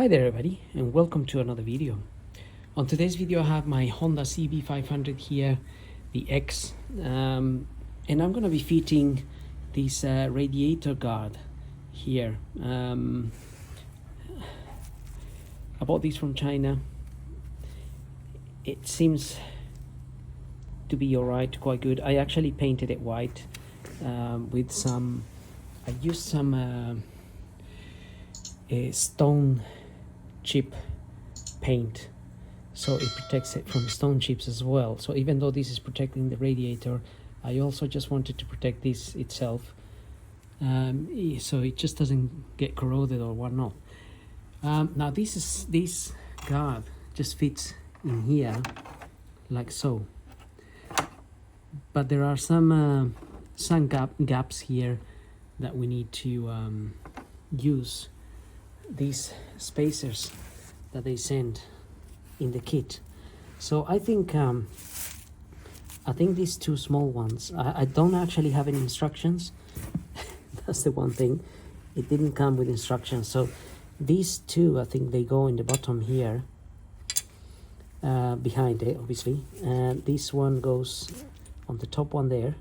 Hi there everybody, and welcome to another video. On today's video I have my Honda CB500 here, the X, and I'm going to be fitting this radiator guard here. I bought this from China. It seems to be alright, quite good. I actually painted it white with some, I used some stone chip paint, so it protects it from stone chips as well. So even though this is protecting the radiator, I also just wanted to protect this itself, so it just doesn't get corroded or whatnot. Now this guard just fits in here like so, but there are some gaps here that we need to use these spacers that they send in the kit. So I think these two small ones, I don't actually have any instructions. That's the one thing, it didn't come with instructions. So these two, I think they go in the bottom here, behind it obviously, and this one goes on the top one there,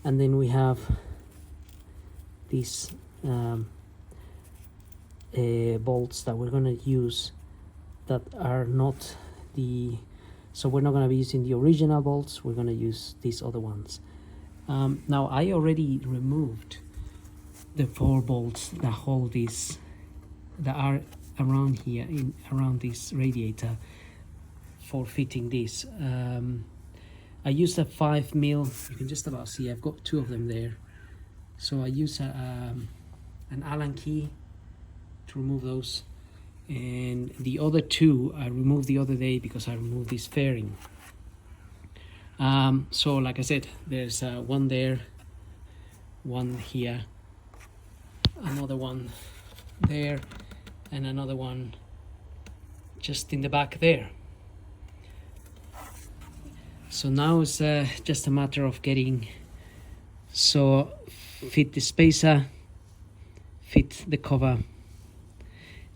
and then we have these bolts that we're going to use that are not the, so we're not going to be using the original bolts, we're going to use these other ones. Now I already removed the 4 bolts that hold this, that are around here, around this radiator for fitting this. I used a 5mm, you can just about see I've got 2 of them there. So I use an Allen key to remove those, and the other 2 I removed the other day because I removed this fairing. So like I said, there's one there, one here, another one there, and another one just in the back there. So now it's just a matter of getting, so fit the spacer, fit the cover,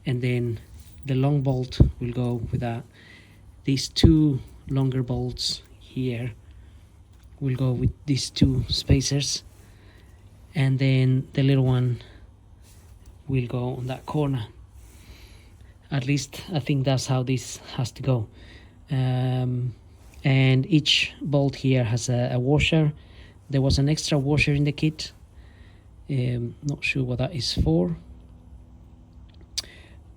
and then the long bolt will go with that. These 2 longer bolts here will go with these 2 spacers, and then the little one will go on that corner. At least I think that's how this has to go. And each bolt here has a washer. There was an extra washer in the kit, not sure what that is for,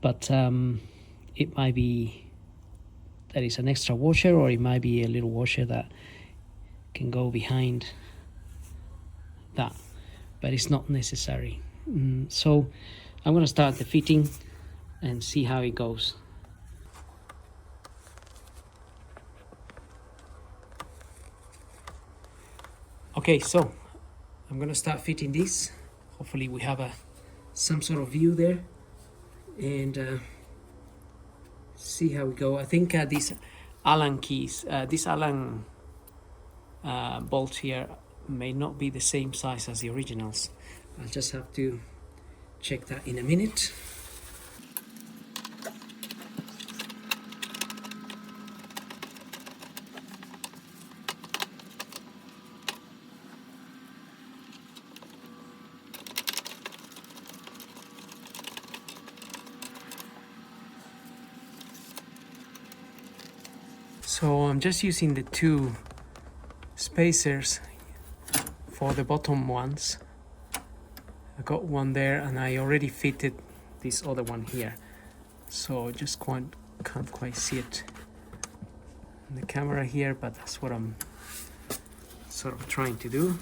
but it might be that is an extra washer, or it might be a little washer that can go behind that, but it's not necessary. So I'm going to start the fitting and see how it goes. Okay, so I'm going to start fitting this. Hopefully we have some sort of view there, and see how we go. I think these Allen keys, these Allen bolts here may not be the same size as the originals. I'll just have to check that in a minute. So I'm just using the 2 spacers for the bottom ones. I got one there, and I already fitted this other one here, so just can't quite see it in the camera here, but that's what I'm sort of trying to do.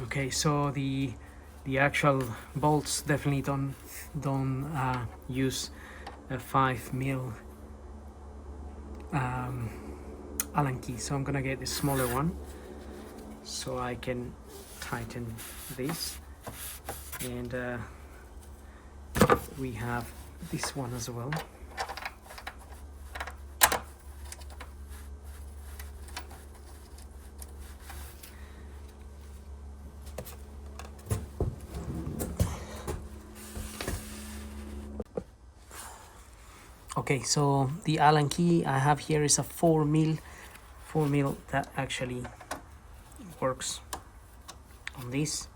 Okay, so the actual bolts definitely don't use a 5mm Allen key, so I'm gonna get the smaller one so I can tighten this. And we have this one as well. Okay, so the Allen key I have here is a 4mm that actually works on this.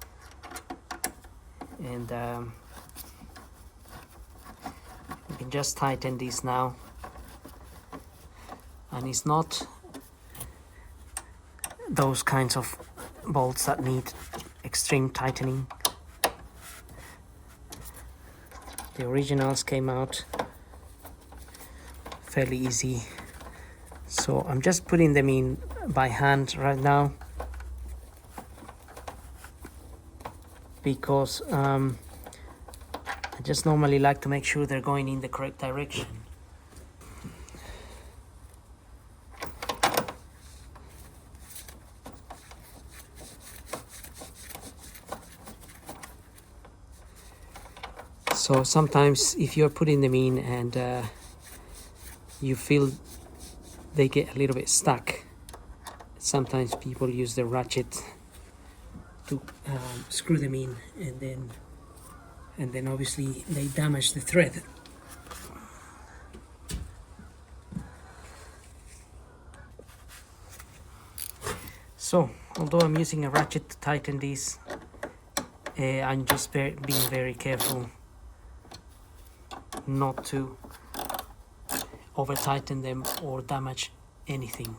And you can just tighten this now, and it's not those kinds of bolts that need extreme tightening. The originals came out fairly easy, so I'm just putting them in by hand right now, because I just normally like to make sure they're going in the correct direction. So sometimes if you're putting them in and you feel they get a little bit stuck, sometimes people use the ratchet to screw them in, and then obviously they damage the thread. So although I'm using a ratchet to tighten these, I'm just being very careful not to over tighten them or damage anything.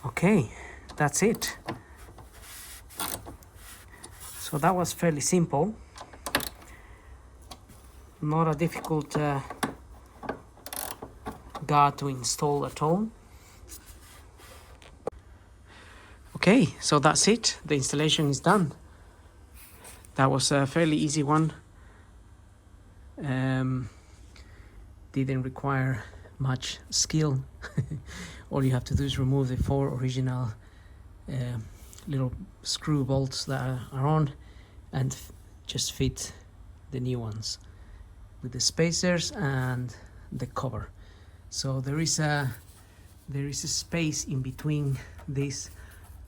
Okay, that's it. So that was fairly simple, not a difficult guard to install at all. Okay, so that's it. The installation is done. That was a fairly easy one. Didn't require much skill. All you have to do is remove the 4 original little screw bolts that are on, and just fit the new ones with the spacers and the cover. So there is a space in between this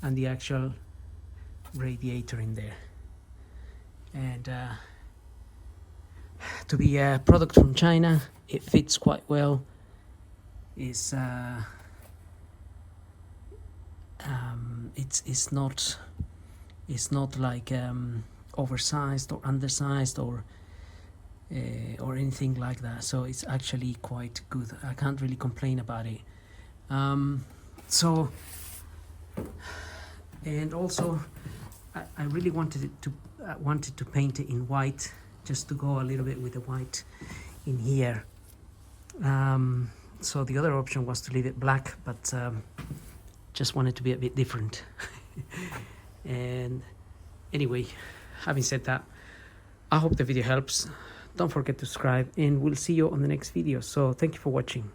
and the actual radiator in there. And to be a product from China, it fits quite well. It's not like oversized or undersized or anything like that. So it's actually quite good. I can't really complain about it. And also, I really wanted to paint it in white, just to go a little bit with the white in here. So the other option was to leave it black, but just wanted to be a bit different. And anyway, having said that, I hope the video helps. Don't forget to subscribe, and we'll see you on the next video. So thank you for watching.